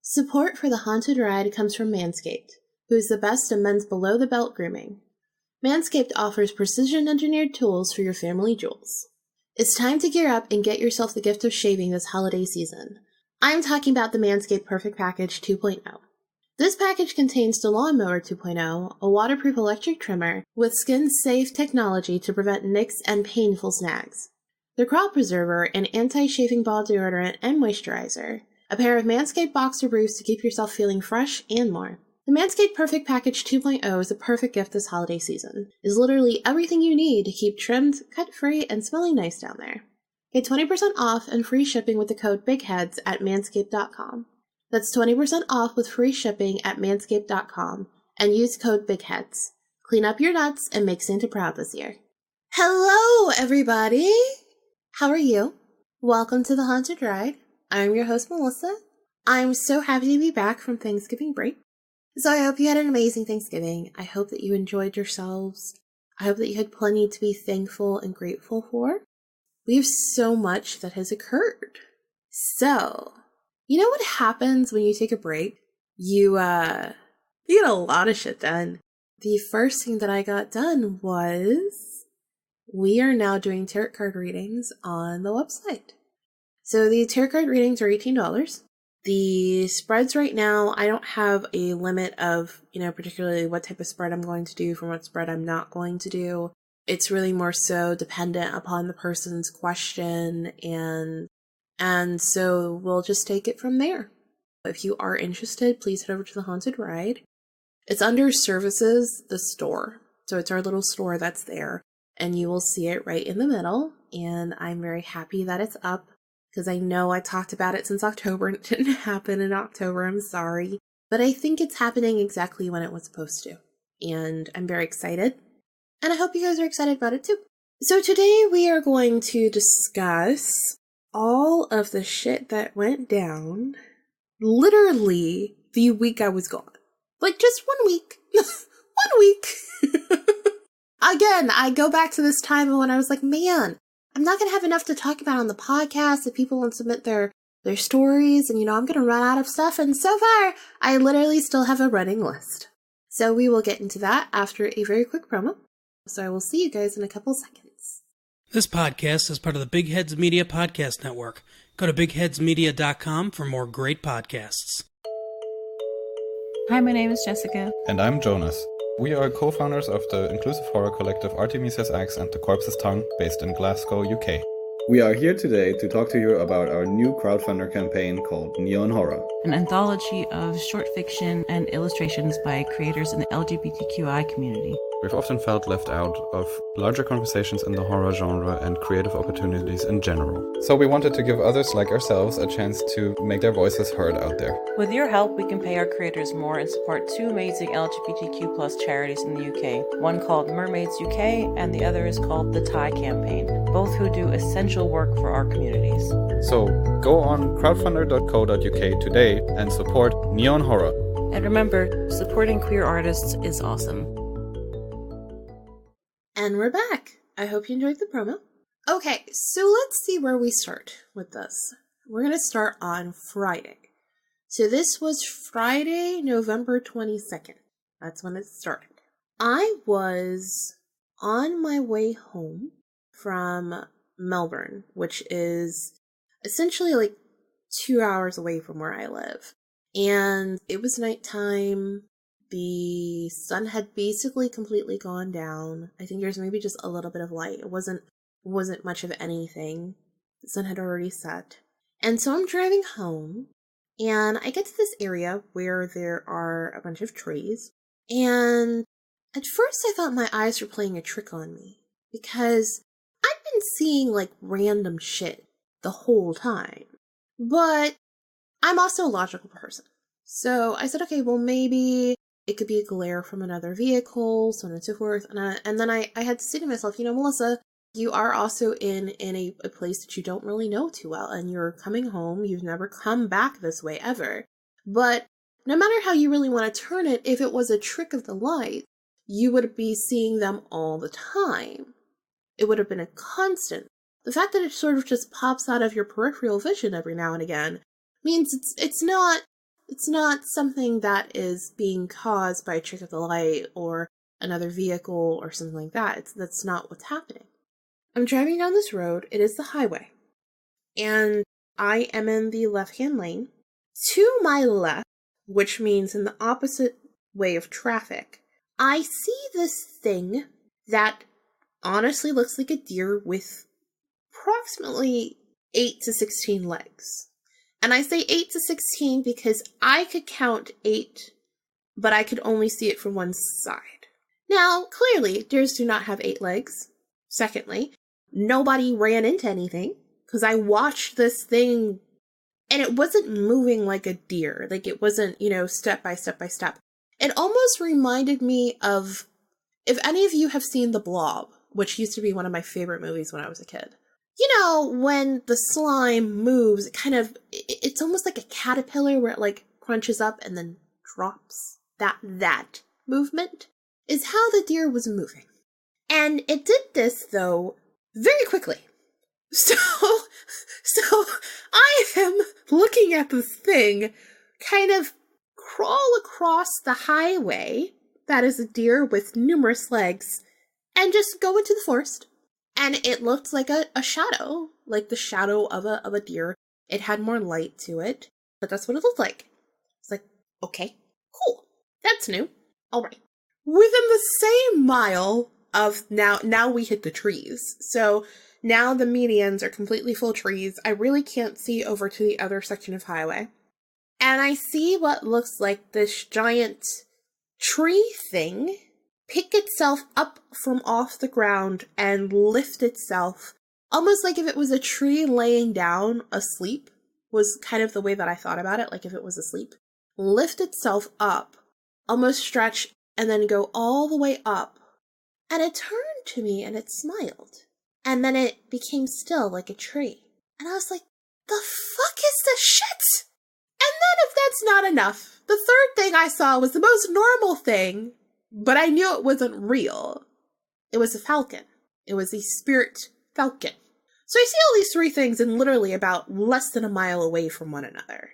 Support for the Haunted Ride comes from Manscaped, who is the best in men's below-the-belt grooming. Manscaped offers precision-engineered tools for your family jewels. It's time to gear up and get yourself the gift of shaving this holiday season. I'm talking about the Manscaped Perfect Package 2.0. This package contains the Lawnmower 2.0, a waterproof electric trimmer with skin-safe technology to prevent nicks and painful snags, the Crop Preserver, an anti-shaving ball deodorant and moisturizer, a pair of Manscaped boxer briefs to keep yourself feeling fresh, and more. The Manscaped Perfect Package 2.0 is a perfect gift this holiday season. It's literally everything you need to keep trimmed, cut-free, and smelling nice down there. Get 20% off and free shipping with the code BIGHEADS at manscaped.com. That's 20% off with free shipping at manscaped.com and use code BIGHEADS. Clean up your nuts and make Santa proud this year. Hello, everybody! How are you? Welcome to the Haunted Ride. I'm your host, Melissa. I'm so happy to be back from Thanksgiving break. So I hope you had an amazing Thanksgiving. I hope that you enjoyed yourselves. I hope that you had plenty to be thankful and grateful for. We have so much that has occurred. So, you know what happens when you take a break? You get a lot of shit done. The first thing that I got done was we are now doing tarot card readings on the website. So the tarot card readings are $18. The spreads right now, I don't have a limit of, particularly what type of spread I'm going to do from what spread I'm not going to do. It's really more so dependent upon the person's question, and so we'll just take it from there. If you are interested, please head over to the Haunted Ride. It's under Services, the store. So it's our little store that's there, and you will see it right in the middle, and I'm very happy that it's up. Because I know I talked about it since October and it didn't happen in October. I'm sorry. But I think it's happening exactly when it was supposed to. And I'm very excited. And I hope you guys are excited about it too. So today we are going to discuss all of the shit that went down literally the week I was gone. Like just 1 week. 1 week. Again, I go back to this time when I was like, man, I'm not going to have enough to talk about on the podcast if people want to submit their stories, and, I'm going to run out of stuff, and so far, I literally still have a running list. So we will get into that after a very quick promo. So I will see you guys in a couple seconds. This podcast is part of the Big Heads Media Podcast Network. Go to bigheadsmedia.com for more great podcasts. Hi, my name is Jessica. And I'm Jonas. We are co-founders of the inclusive horror collective Artemisia's Axe and the Corpse's Tongue, based in Glasgow, UK. We are here today to talk to you about our new crowdfunder campaign called Neon Horror, an anthology of short fiction and illustrations by creators in the LGBTQI community. We've often felt left out of larger conversations in the horror genre and creative opportunities in general. So we wanted to give others like ourselves a chance to make their voices heard out there. With your help, we can pay our creators more and support two amazing LGBTQ+ charities in the UK. One called Mermaids UK and the other is called The Tie Campaign, both who do essential work for our communities. So go on crowdfunder.co.uk today and support Neon Horror. And remember, supporting queer artists is awesome. And we're back. I hope you enjoyed the promo. Okay, so let's see where we start with this. We're going to start on Friday. So this was Friday, November 22nd. That's when it started. I was on my way home from Melbourne, which is essentially like 2 hours away from where I live. And it was nighttime. The sun had basically completely gone down. I think there's maybe just a little bit of light. It wasn't much of anything. The sun had already set. And so I'm driving home, and I get to this area where there are a bunch of trees. And at first I thought my eyes were playing a trick on me, because I've been seeing like random shit the whole time. But I'm also a logical person. So I said, okay, well maybe it could be a glare from another vehicle, so on and so forth. And then I had to say to myself, Melissa, you are also in a place that you don't really know too well, and you're coming home. You've never come back this way ever. But no matter how you really want to turn it, if it was a trick of the light, you would be seeing them all the time. It would have been a constant. The fact that it sort of just pops out of your peripheral vision every now and again means it's not something that is being caused by a trick of the light or another vehicle or something like that. That's not what's happening. I'm driving down this road. It is the highway. And I am in the left-hand lane. To my left, which means in the opposite way of traffic, I see this thing that honestly looks like a deer with approximately 8 to 16 legs. And I say 8 to 16 because I could count 8, but I could only see it from one side. Now, clearly, deers do not have 8 legs. Secondly, nobody ran into anything, because I watched this thing, and it wasn't moving like a deer. Like, it wasn't, step by step by step. It almost reminded me of, if any of you have seen The Blob, which used to be one of my favorite movies when I was a kid. When the slime moves, it's almost like a caterpillar where it crunches up and then drops. That movement is how the deer was moving. And it did this, though, very quickly. So I am looking at this thing kind of crawl across the highway, that is a deer with numerous legs, and just go into the forest. And it looked like a shadow, like the shadow of a deer. It had more light to it, but that's what it looked like. It's like, okay, cool. That's new. All right. Within the same mile of now we hit the trees. So now the medians are completely full trees. I really can't see over to the other section of highway. And I see what looks like this giant tree thing pick itself up from off the ground and lift itself, almost like if it was a tree laying down asleep, was kind of the way that I thought about it, like if it was asleep. Lift itself up, almost stretch, and then go all the way up. And it turned to me and it smiled. And then it became still like a tree. And I was like, the fuck is this shit? And then if that's not enough, the third thing I saw was the most normal thing, but I knew it wasn't real. It was a falcon. It was a spirit falcon. So I see all these 3 things in literally about less than a mile away from one another.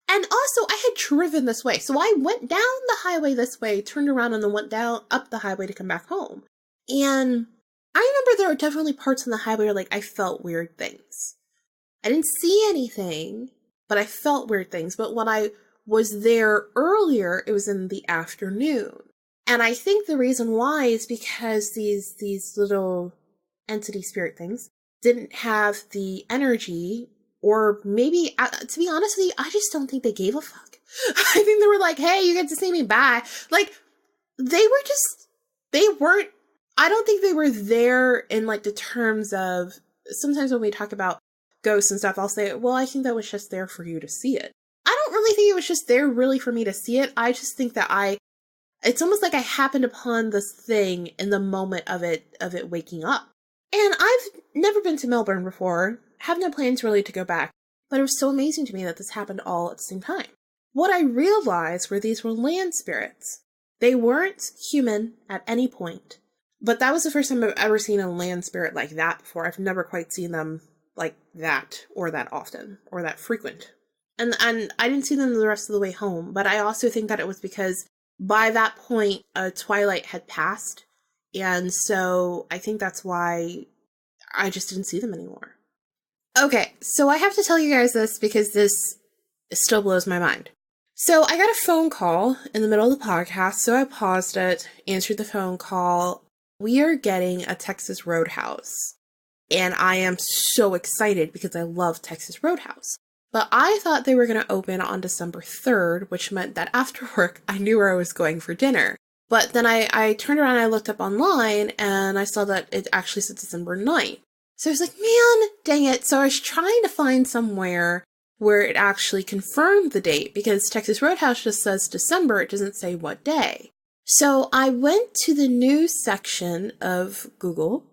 And also, I had driven this way. So I went down the highway this way, turned around, and then went down up the highway to come back home. And I remember there were definitely parts on the highway where I felt weird things. I didn't see anything, but I felt weird things. But when I was there earlier, it was in the afternoon. And I think the reason why is because these little entity spirit things didn't have the energy, or maybe, to be honest with you, I just don't think they gave a fuck. I think they were like, hey, you get to see me, bye. I don't think they were there in the terms of, sometimes when we talk about ghosts and stuff, I'll say, well, I think that was just there for you to see it. I don't really think it was just there really for me to see it. I just think that it's almost like I happened upon this thing in the moment of it waking up. And I've never been to Melbourne before, have no plans really to go back, but it was so amazing to me that this happened all at the same time. What I realized were these were land spirits. They weren't human at any point, but that was the first time I've ever seen a land spirit like that before. I've never quite seen them like that, or that often, or that frequent. And I didn't see them the rest of the way home, but I also think that it was because by that point, twilight had passed, and so I think that's why I just didn't see them anymore. Okay, so I have to tell you guys this because this still blows my mind. So I got a phone call in the middle of the podcast, so I paused it, answered the phone call. We are getting a Texas Roadhouse, and I am so excited because I love Texas Roadhouse. But I thought they were going to open on December 3rd, which meant that after work, I knew where I was going for dinner. But then I turned around and I looked up online, and I saw that it actually said December 9th. So I was like, man, dang it. So I was trying to find somewhere where it actually confirmed the date, because Texas Roadhouse just says December, it doesn't say what day. So I went to the news section of Google,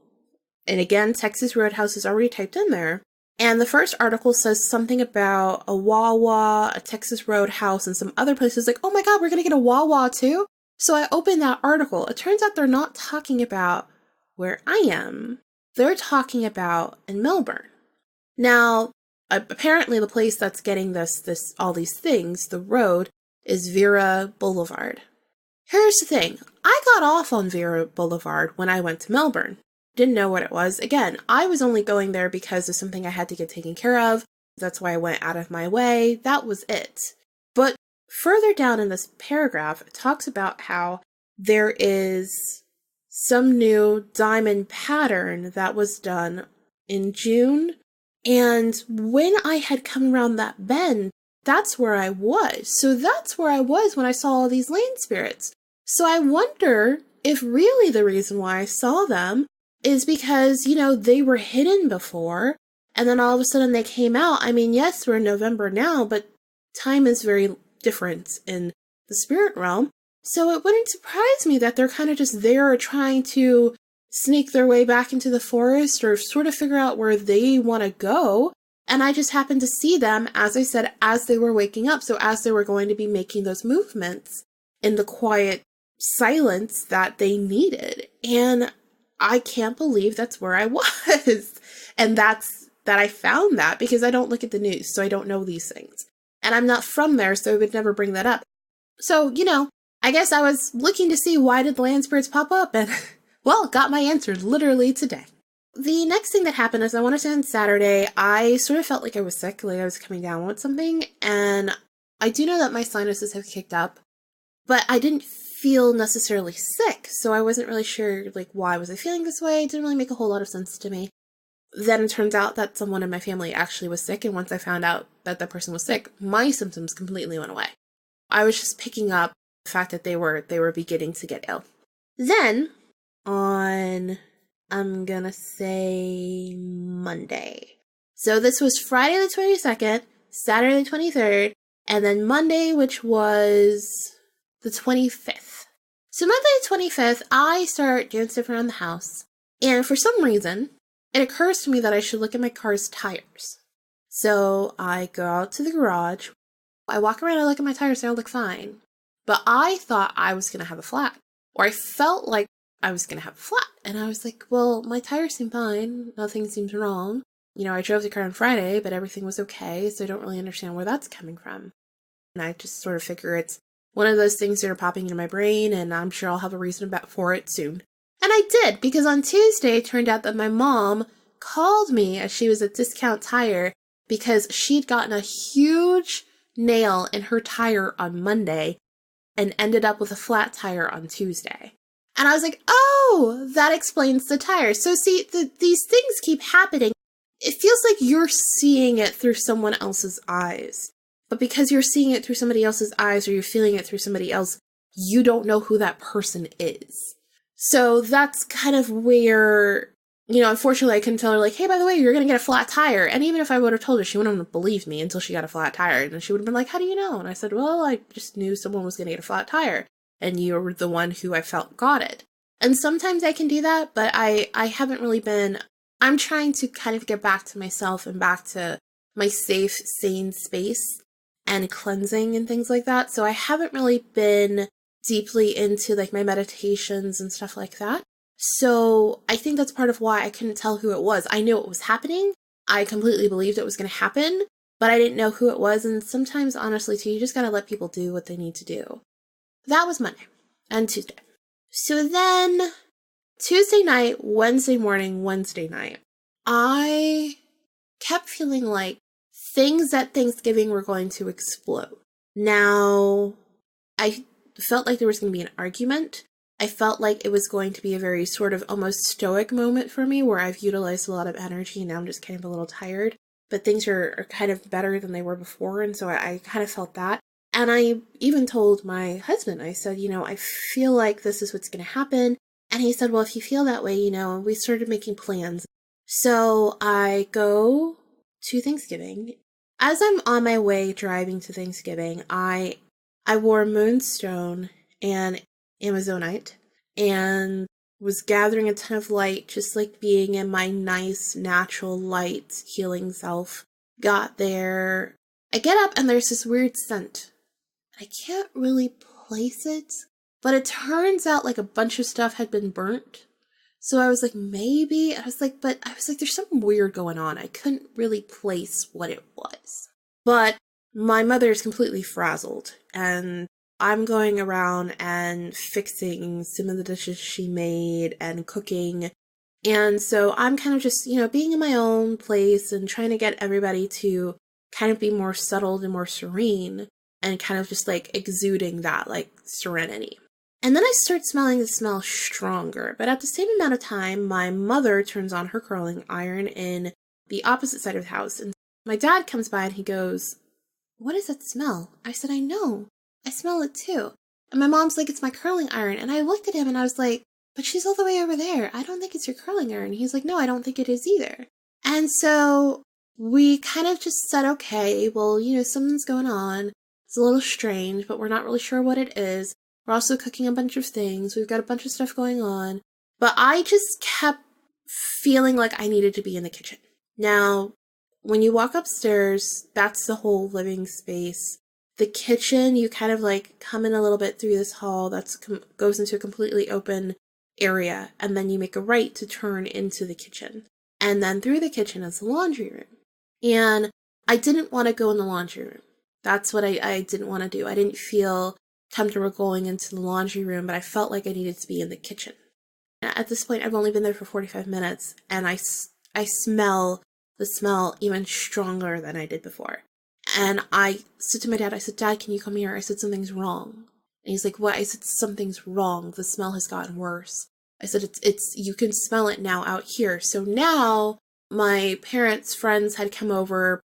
and again, Texas Roadhouse is already typed in there. And the first article says something about a Wawa, a Texas Roadhouse, and some other places. Like, oh my God, we're going to get a Wawa too? So I opened that article. It turns out they're not talking about where I am. They're talking about in Melbourne. Now, apparently the place that's getting all these things, the road, is Vera Boulevard. Here's the thing. I got off on Vera Boulevard when I went to Melbourne. Didn't know what it was. Again, I was only going there because of something I had to get taken care of. That's why I went out of my way. That was it. But further down in this paragraph, it talks about how there is some new diamond pattern that was done in June. And when I had come around that bend, that's where I was. So that's where I was when I saw all these land spirits. So I wonder if really the reason why I saw them is because, they were hidden before, and then all of a sudden they came out. I mean, yes, we're in November now, but time is very different in the spirit realm. So it wouldn't surprise me that they're kind of just there trying to sneak their way back into the forest or sort of figure out where they want to go. And I just happened to see them, as I said, as they were waking up. So as they were going to be making those movements in the quiet silence that they needed. And I can't believe that's where I was. And that I found that because I don't look at the news, so I don't know these things. And I'm not from there, so I would never bring that up. So, I guess I was looking to see why did the land spirits pop up, and, well, got my answer literally today. The next thing that happened is I want to say on Saturday, I sort of felt like I was sick, like I was coming down with something, and I do know that my sinuses have kicked up, but I didn't feel necessarily sick, so I wasn't really sure, why was I feeling this way? It didn't really make a whole lot of sense to me. Then it turns out that someone in my family actually was sick, and once I found out that that person was sick, my symptoms completely went away. I was just picking up the fact that they were beginning to get ill. Then, on, I'm gonna say Monday. So this was Friday the 22nd, Saturday the 23rd, and then Monday, which was the 25th. So Monday the 25th, I start doing stuff around the house, and for some reason, it occurs to me that I should look at my car's tires. So I go out to the garage, I walk around, I look at my tires, they all look fine. But I thought I was going to have a flat, or I felt like I was going to have a flat. And I was like, well, my tires seem fine, nothing seems wrong. I drove the car on Friday, but everything was okay, so I don't really understand where that's coming from. And I just sort of figure it's one of those things that are popping into my brain, and I'm sure I'll have a reason for it soon. And I did, because on Tuesday, it turned out that my mom called me as she was at Discount Tire because she'd gotten a huge nail in her tire on Monday and ended up with a flat tire on Tuesday. And I was like, oh, that explains the tire. So see, these things keep happening. It feels like you're seeing it through someone else's eyes. But because you're seeing it through somebody else's eyes or you're feeling it through somebody else, you don't know who that person is. So that's kind of where, unfortunately I couldn't tell her, like, hey, by the way, you're going to get a flat tire. And even if I would have told her, she wouldn't have believed me until she got a flat tire. And then she would have been like, how do you know? And I said, well, I just knew someone was going to get a flat tire. And you were the one who I felt got it. And sometimes I can do that, but I haven't really been. I'm trying to kind of get back to myself and back to my safe, sane space and cleansing and things like that. So I haven't really been deeply into my meditations and stuff like that. So I think that's part of why I couldn't tell who it was. I knew it was happening. I completely believed it was going to happen, but I didn't know who it was. And sometimes, honestly, too, you just got to let people do what they need to do. That was Monday and Tuesday. So then Tuesday night, Wednesday morning, Wednesday night, I kept feeling like things at Thanksgiving were going to explode. Now, I felt like there was going to be an argument. I felt like it was going to be a very sort of almost stoic moment for me where I've utilized a lot of energy and now I'm just kind of a little tired. But things are kind of better than they were before, and so I kind of felt that. And I even told my husband, I said, I feel like this is what's going to happen. And he said, well, if you feel that way, we started making plans. So I go to Thanksgiving. As I'm on my way driving to Thanksgiving, I wore Moonstone and Amazonite, and was gathering a ton of light, just like being in my nice, natural light, healing self. Got there. I get up and there's this weird scent. I can't really place it, but it turns out like a bunch of stuff had been burnt. So I was like, maybe. There's something weird going on. I couldn't really place what it was. But my mother is completely frazzled, and I'm going around and fixing some of the dishes she made and cooking. And so I'm kind of just, being in my own place and trying to get everybody to kind of be more settled and more serene and kind of just like exuding that like serenity. And then I start smelling the smell stronger. But at the same amount of time, my mother turns on her curling iron in the opposite side of the house. And my dad comes by and he goes, "What is that smell?" I said, "I know. I smell it too." And my mom's like, "It's my curling iron." And I looked at him and I was like, "But she's all the way over there. I don't think it's your curling iron." He's like, "No, I don't think it is either." And so we kind of just said, okay, well, something's going on. It's a little strange, but we're not really sure what it is. We're also cooking a bunch of things. We've got a bunch of stuff going on. But I just kept feeling like I needed to be in the kitchen. Now, when you walk upstairs, that's the whole living space. The kitchen, you kind of like come in a little bit through this hall that goes into a completely open area, and then you make a right to turn into the kitchen. And then through the kitchen is the laundry room. And I didn't want to go in the laundry room. That's what I didn't want to do. I didn't feel comfortable going into the laundry room, but I felt like I needed to be in the kitchen. At this point, I've only been there for 45 minutes, and I smell the smell even stronger than I did before. And I said to my dad, I said, "Dad, can you come here?" I said, "Something's wrong." And he's like, "What?" I said, "Something's wrong. The smell has gotten worse." I said, it's you can smell it now out here. So now my parents' friends had come over,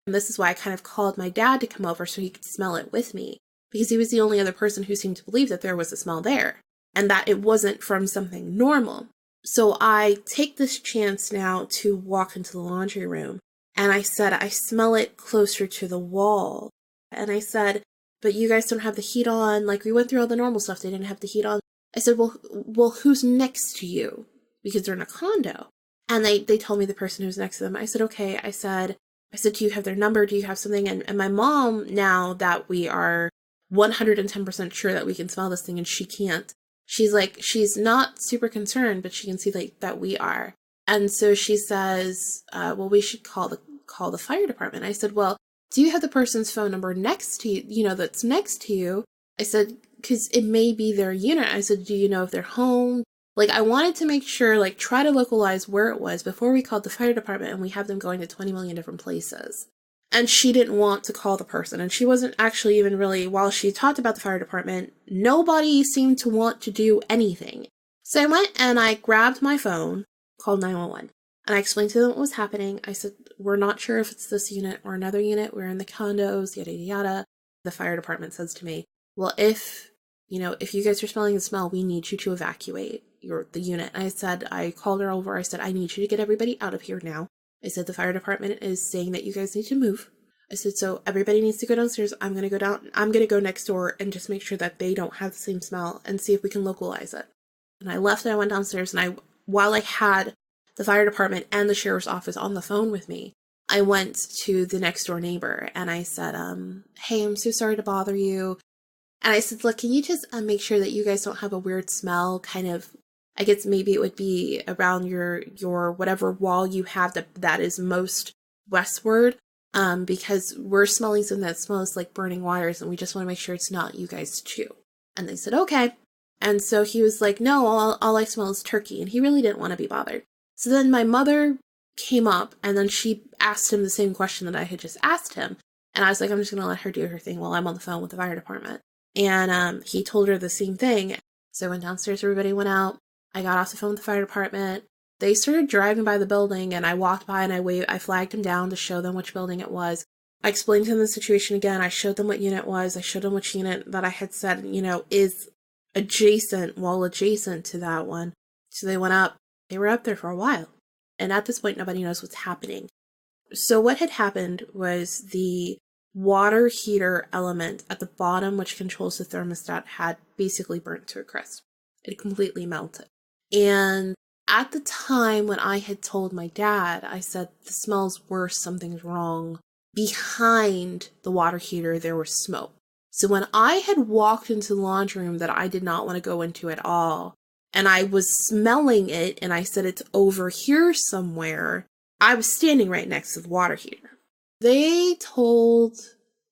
and this is why I kind of called my dad to come over so he could smell it with me, because he was the only other person who seemed to believe that there was a smell there and that it wasn't from something normal. So I take this chance now to walk into the laundry room, and I said, "I smell it closer to the wall." And I said, "But you guys don't have the heat on." Like, we went through all the normal stuff. They didn't have the heat on. I said, well, who's next to you? Because they're in a condo. And they told me the person who's next to them. I said, okay. I said, "Do you have their number? Do you have something?" And my mom, now that we are 110% sure that we can smell this thing and she can't, she's like, she's not super concerned, but she can see like that we are. And so she says, well, we should call the fire department. I said, "Well, do you have the person's phone number next to you, that's next to you?" I said, because it may be their unit. I said, "Do you know if they're home?" Like, I wanted to make sure, like, try to localize where it was before we called the fire department and we have them going to 20 million different places. And she didn't want to call the person. And she wasn't actually even really, while she talked about the fire department, nobody seemed to want to do anything. So I went and I grabbed my phone, called 911. And I explained to them what was happening. I said, "We're not sure if it's this unit or another unit. We're in the condos, yada, yada, yada." The fire department says to me, "Well, if you guys are smelling the smell, we need you to evacuate the unit." And I said, I called her over. I said, "I need you to get everybody out of here now." I said, "The fire department is saying that you guys need to move." I said, "So everybody needs to go downstairs. I'm going to go down. I'm going to go next door and just make sure that they don't have the same smell and see if we can localize it." And I left and I went downstairs, and while I had the fire department and the sheriff's office on the phone with me, I went to the next door neighbor and I said, "Hey, I'm so sorry to bother you." And I said, "Look, can you just make sure that you guys don't have a weird smell? Kind of, I guess maybe it would be around your whatever wall you have that is most westward, because we're smelling something that smells like burning wires, and we just want to make sure it's not you guys too." And they said, "Okay." And so he was like, "No, all I smell is turkey," and he really didn't want to be bothered. So then my mother came up, and then she asked him the same question that I had just asked him, and I was like, I'm just going to let her do her thing while I'm on the phone with the fire department. And he told her the same thing. So I went downstairs, everybody went out. I got off the phone with the fire department. They started driving by the building, and I walked by and I flagged them down to show them which building it was. I explained to them the situation again. I showed them what unit it was. I showed them which unit that I had said, is adjacent to that one. So they went up. They were up there for a while. And at this point, nobody knows what's happening. So what had happened was the water heater element at the bottom, which controls the thermostat, had basically burnt to a crisp. It completely melted. And at the time when I had told my dad, I said, the smell's worse, something's wrong. Behind the water heater, there was smoke. So when I had walked into the laundry room that I did not want to go into at all, and I was smelling it, and I said, it's over here somewhere, I was standing right next to the water heater. They told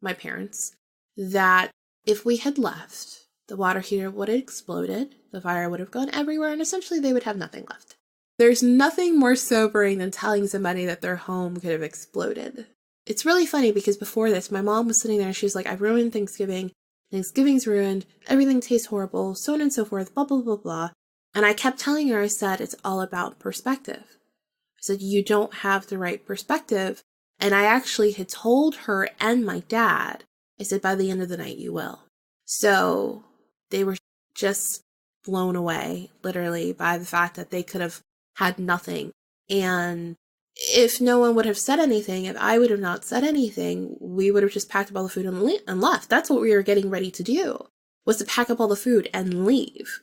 my parents that if we had left, the water heater would have exploded, the fire would have gone everywhere, and essentially they would have nothing left. There's nothing more sobering than telling somebody that their home could have exploded. It's really funny because before this, my mom was sitting there and she was like, I've ruined Thanksgiving. Thanksgiving's ruined. Everything tastes horrible, so on and so forth, blah, blah, blah, blah. And I kept telling her, I said, it's all about perspective. I said, you don't have the right perspective. And I actually had told her and my dad, I said, by the end of the night, you will. So they were just blown away, literally, by the fact that they could have had nothing. And if no one would have said anything, if I would have not said anything, we would have just packed up all the food and left. That's what we were getting ready to do, was to pack up all the food and leave.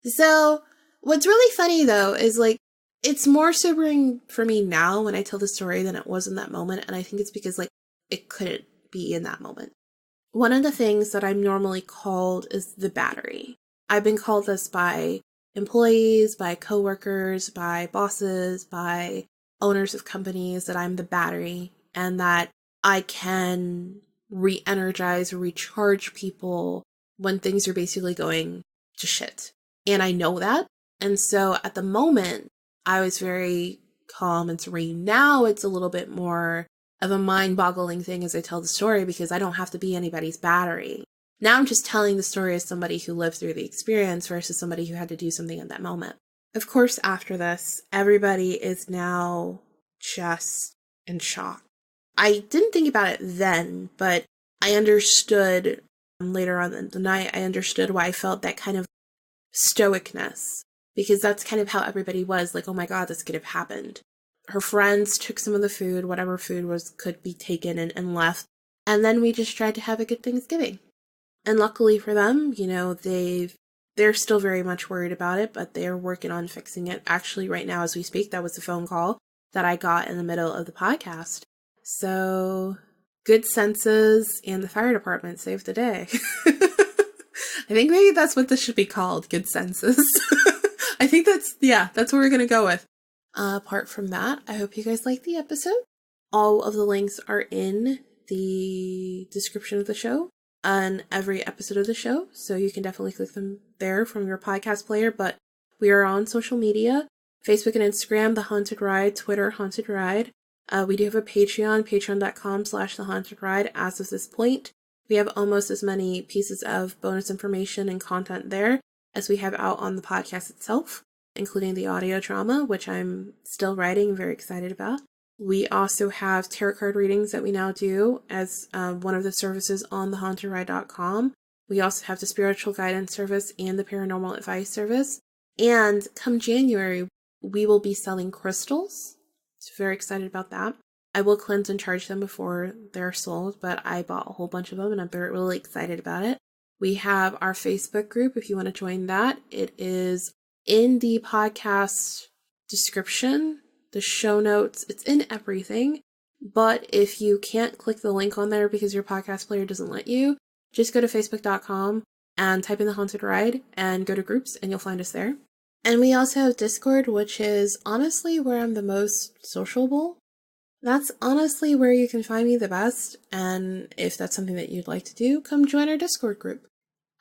So what's really funny, though, is like, it's more sobering for me now when I tell the story than it was in that moment. And I think it's because like it couldn't be in that moment. One of the things that I'm normally called is the battery. I've been called this by employees, by coworkers, by bosses, by owners of companies, that I'm the battery and that I can re-energize or recharge people when things are basically going to shit. And I know that. And so at the moment, I was very calm and serene. Now it's a little bit more of a mind-boggling thing as I tell the story because I don't have to be anybody's battery. Now I'm just telling the story as somebody who lived through the experience versus somebody who had to do something in that moment. Of course, after this, everybody is now just in shock. I didn't think about it then, but I understood later on in the night, I understood why I felt that kind of stoicness. Because that's kind of how everybody was, like, oh my God, this could have happened. Her friends took some of the food, whatever food could be taken and left. And then we just tried to have a good Thanksgiving. And luckily for them, you know, they're still very much worried about it, but they're working on fixing it. Actually, right now as we speak, that was the phone call that I got in the middle of the podcast. So, Good Senses and the fire department saved the day. I think maybe that's what this should be called, Good Senses. I think that's what we're going to go with. Apart from that, I hope you guys liked the episode. All of the links are in the description of the show on every episode of the show, so you can definitely click them there from your podcast player, but we are on social media, Facebook and Instagram, The Haunted Ride, Twitter, Haunted Ride. We do have a Patreon, patreon.com/The Haunted Ride as of this point. We have almost as many pieces of bonus information and content there as we have out on the podcast itself, including the audio drama, which I'm still writing and very excited about. We also have tarot card readings that we now do as one of the services on thehauntedride.com. We also have the spiritual guidance service and the paranormal advice service. And come January, we will be selling crystals. So very excited about that. I will cleanse and charge them before they're sold, but I bought a whole bunch of them and I'm really excited about it. We have our Facebook group if you want to join that. It is in the podcast description, the show notes, it's in everything. But if you can't click the link on there because your podcast player doesn't let you, just go to facebook.com and type in The Haunted Ride and go to groups and you'll find us there. And we also have Discord, which is honestly where I'm the most sociable. That's honestly where you can find me the best, and if that's something that you'd like to do, come join our Discord group.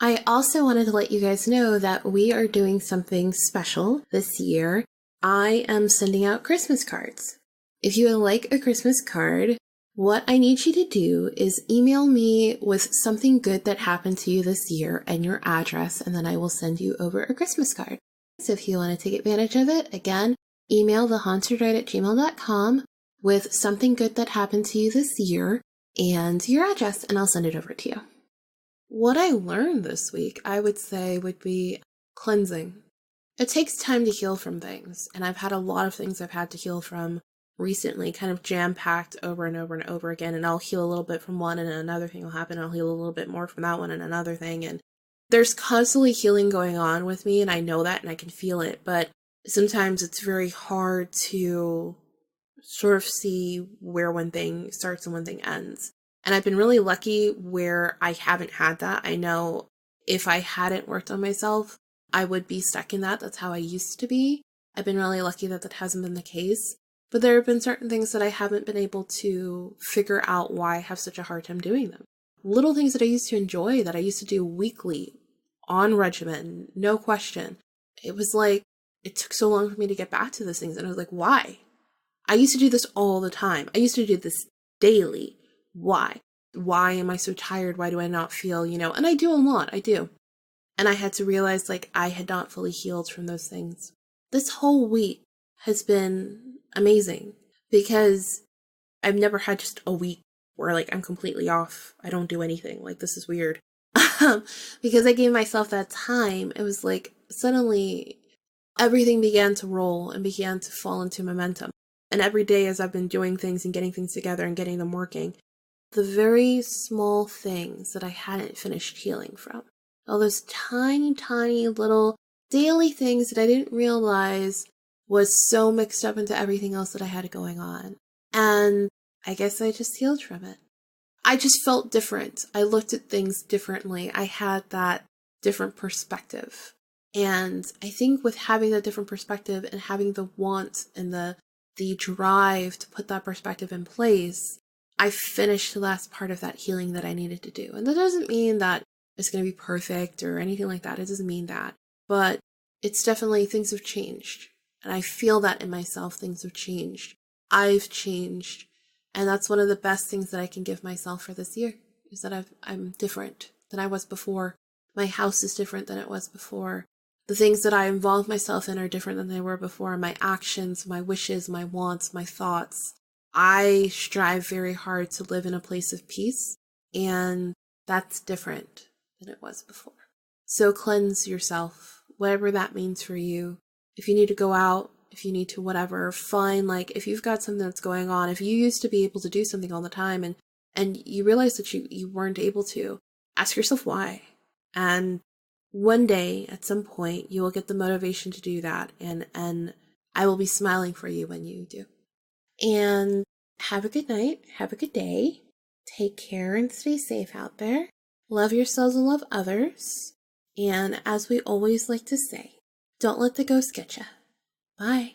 I also wanted to let you guys know that we are doing something special this year. I am sending out Christmas cards. If you would like a Christmas card, what I need you to do is email me with something good that happened to you this year and your address, and then I will send you over a Christmas card. So if you want to take advantage of it, again, email thehauntedride@gmail.com with something good that happened to you this year and your address, and I'll send it over to you. What I learned this week, I would say, would be cleansing. It takes time to heal from things, and I've had a lot of things I've had to heal from recently, kind of jam-packed over and over and over again, and I'll heal a little bit from one and another thing will happen, and I'll heal a little bit more from that one and another thing, and there's constantly healing going on with me, and I know that and I can feel it, but sometimes it's very hard to sort of see where one thing starts and one thing ends. And I've been really lucky where I haven't had that. I know if I hadn't worked on myself, I would be stuck in that. That's how I used to be. I've been really lucky that that hasn't been the case. But there have been certain things that I haven't been able to figure out why I have such a hard time doing them. Little things that I used to enjoy, that I used to do weekly, on regimen, no question. It was like, it took so long for me to get back to those things. And I was like, why? I used to do this all the time. I used to do this daily. Why? Why am I so tired? Why do I not feel, and I do a lot. I do. And I had to realize like I had not fully healed from those things. This whole week has been amazing because I've never had just a week where like I'm completely off. I don't do anything. Like, this is weird. Because I gave myself that time. It was like suddenly everything began to roll and began to fall into momentum. And every day as I've been doing things and getting things together and getting them working, the very small things that I hadn't finished healing from, all those tiny, tiny little daily things that I didn't realize was so mixed up into everything else that I had going on. And I guess I just healed from it. I just felt different. I looked at things differently. I had that different perspective. And I think with having that different perspective and having the want and the drive to put that perspective in place, I finished the last part of that healing that I needed to do. And that doesn't mean that it's going to be perfect or anything like that. It doesn't mean that. But it's definitely, things have changed. And I feel that in myself, things have changed. I've changed. And that's one of the best things that I can give myself for this year, is that I'm different than I was before. My house is different than it was before. The things that I involve myself in are different than they were before. My actions, my wishes, my wants, my thoughts. I strive very hard to live in a place of peace, and that's different than it was before. So cleanse yourself, whatever that means for you. If you need to go out, if you need to whatever, fine. Like, if you've got something that's going on, if you used to be able to do something all the time and you realize that you weren't able to, ask yourself why. And one day, at some point, you will get the motivation to do that, and I will be smiling for you when you do. And have a good night. Have a good day. Take care and stay safe out there. Love yourselves and love others. And as we always like to say, don't let the ghost get ya. Bye.